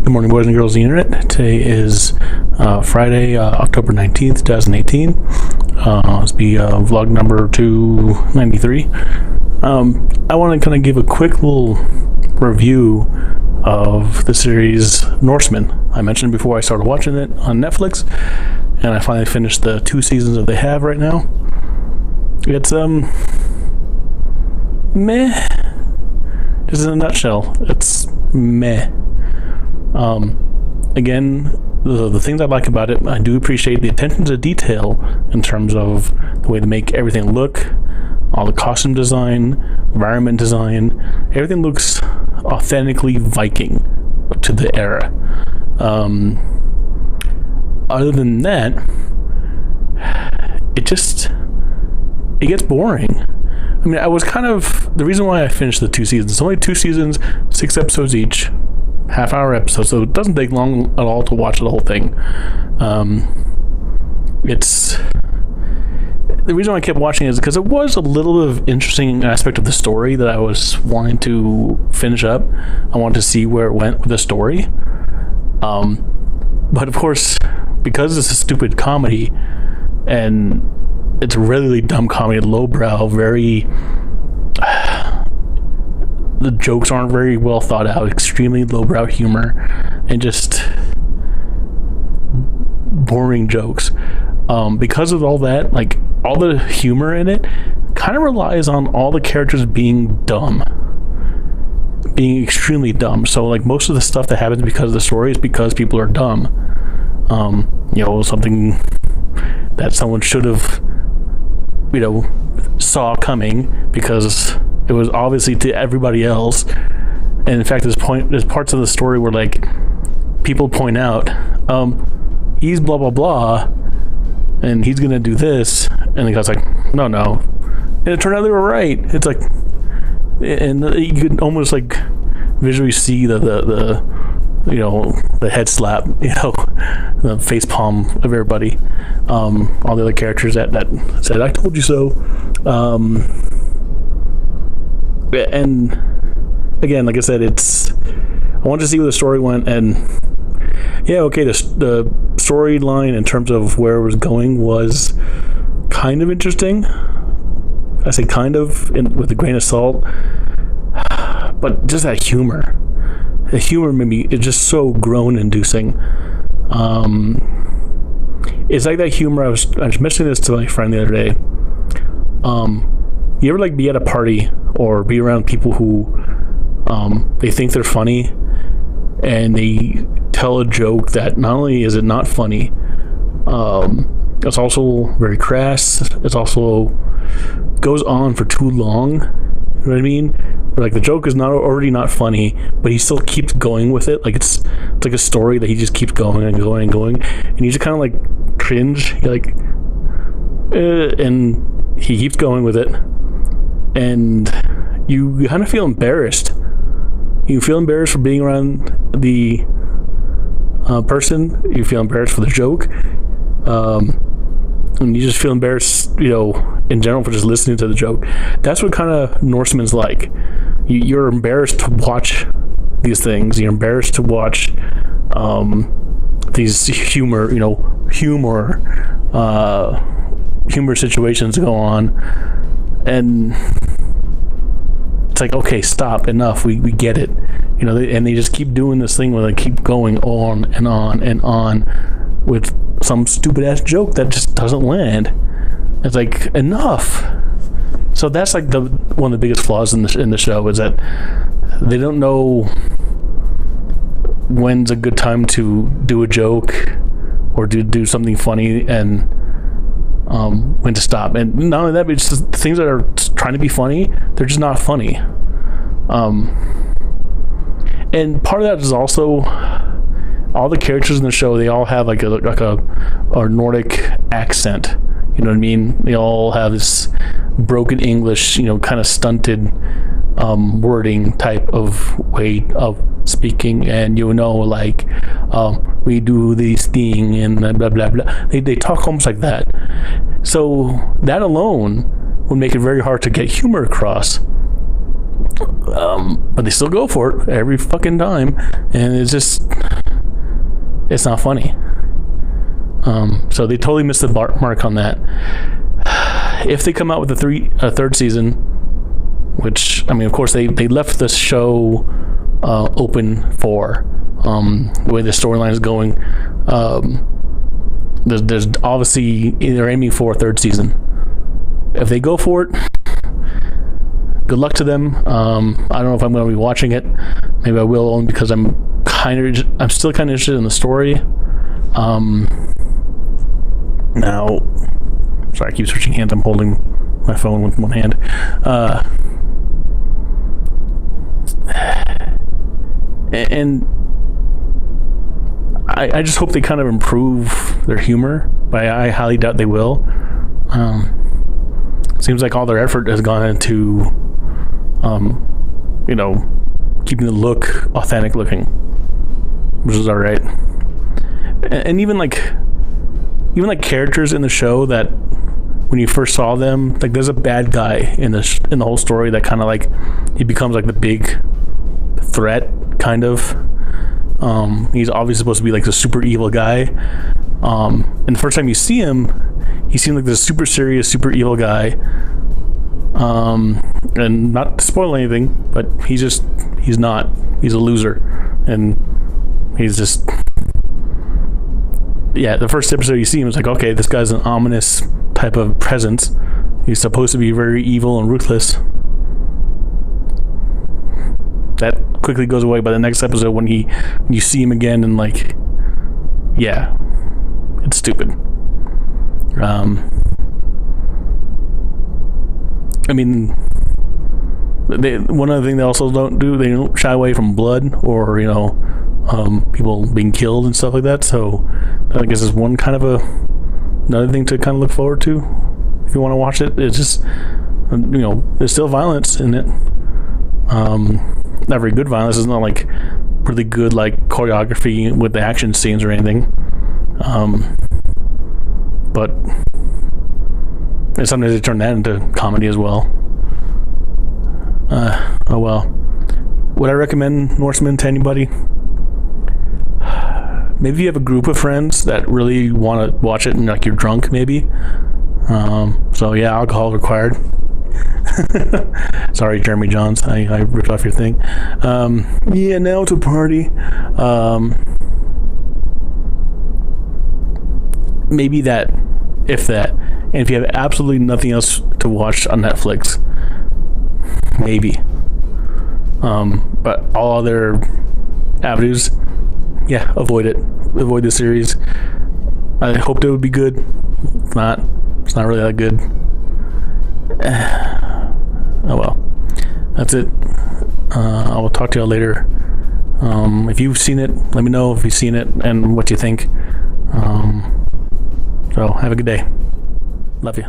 Good morning, boys and girls of the internet. Today is Friday, October 19th, 2018. This will be vlog number 293. I want to kind of give a quick little review of the series Norsemen. I mentioned before I started watching it on Netflix, and I finally finished the 2 seasons that they have right now. It's, meh. Just in a nutshell, it's meh. Again, the things I like about it, I do appreciate the attention to detail in terms of the way they make everything look, all the costume design, environment design. Everything looks authentically Viking to the era. Other than that, it gets boring. I mean, the reason why I finished the 2 seasons, it's only 2 seasons, 6 episodes each, half-hour episodes, so it doesn't take long at all to watch the whole thing. The reason why I kept watching is because it was a little bit of interesting aspect of the story that I was wanting to finish up. I wanted to see where it went with the story. But of course, because it's a stupid comedy, and it's a really dumb comedy, lowbrow, very... the jokes aren't very well thought out, extremely lowbrow humor, and just boring jokes. Because of all that, like, all the humor in it kind of relies on all the characters being dumb. Being extremely dumb. So, like, most of the stuff that happens because of the story is because people are dumb. Something that someone should have, saw coming, because it was obviously to everybody else. And in fact, there's parts of the story where, like, people point out, he's blah blah blah, and he's gonna do this, and the guy's like, no, and it turned out they were right. It's like, and you could almost like visually see the head slap, the face palm of everybody, all the other characters that said, I told you so. And again, like I said, I wanted to see where the story went, and the storyline in terms of where it was going was kind of interesting. I say kind of with a grain of salt, but just that humor. The humor it's just so groan-inducing. It's like that humor. I was mentioning this to my friend the other day. You ever be at a party or be around people who they think they're funny, and they tell a joke that not only is it not funny, it's also very crass. It's also goes on for too long. You know what I mean? Like, the joke is already not funny, but he still keeps going with it. Like, it's like a story that he just keeps going and going and going, and you just kind of like cringe. You're like, and he keeps going with it, and you kind of feel embarrassed. You feel embarrassed for being around the person. You feel embarrassed for the joke, and you just feel embarrassed, in general, for just listening to the joke. That's what kind of Norsemen's like. You're embarrassed to watch these things. You're embarrassed to watch these humor situations go on, and it's like, okay, stop, enough. We get it, and they just keep doing this thing where they keep going on and on and on with some stupid ass joke that just doesn't land. It's like, enough. So that's like one of the biggest flaws in the show, is that they don't know when's a good time to do a joke or do something funny, and when to stop. And not only that, but it's just things that are trying to be funny, they're just not funny. And part of that is also all the characters in the show. They all have like a Nordic accent. You know what I mean? They all have this broken English, kind of stunted wording type of way of speaking, and we do this thing and blah blah blah. They talk almost like that. So that alone would make it very hard to get humor across. But they still go for it every fucking time, and it's just it's not funny. So they totally missed the mark on that. If they come out with a third season, which, I mean, of course they left the show open for the way the storyline is going. There's obviously they're aiming for a third season. If they go for it, good luck to them. I don't know if I'm going to be watching it. Maybe I will, only because I'm still kind of interested in the story. Now, sorry, I keep switching hands. I'm holding my phone with one hand. And I just hope they kind of improve their humor, but I highly doubt they will. Seems like all their effort has gone into, keeping the look authentic looking, which is all right. And even like characters in the show that when you first saw them, like there's a bad guy in the whole story that kind of like he becomes like the big threat kind of. He's obviously supposed to be like the super evil guy. And the first time you see him, he seemed like this super serious, super evil guy. And not to spoil anything, but he's not. He's a loser. And he's just, yeah, the first episode you see him, it's like, okay, this guy's an ominous type of presence. He's supposed to be very evil and ruthless. That quickly goes away by the next episode when you see him again, and like, yeah, it's stupid. I mean, one other thing they also don't do, they don't shy away from blood or people being killed and stuff like that. So I guess it's one kind of another thing to kind of look forward to if you want to watch it. It's just there's still violence in it. Not very good violence. It's not like really good like choreography with the action scenes or anything. But sometimes they turn that into comedy as well. Oh well. Would I recommend Norsemen to anybody? Maybe you have a group of friends that really want to watch it and like you're drunk maybe. So yeah, alcohol required. Sorry, Jeremy Johns, I ripped off your thing. Yeah, now to party. Maybe that, if that. And if you have absolutely nothing else to watch on Netflix, maybe. But all other avenues, yeah, avoid it. Avoid the series. I hoped it would be good. It's not really that good. Oh well, that's it. I will talk to y'all later. If you've seen it, let me know if you've seen it and what you think. So have a good day. Love you.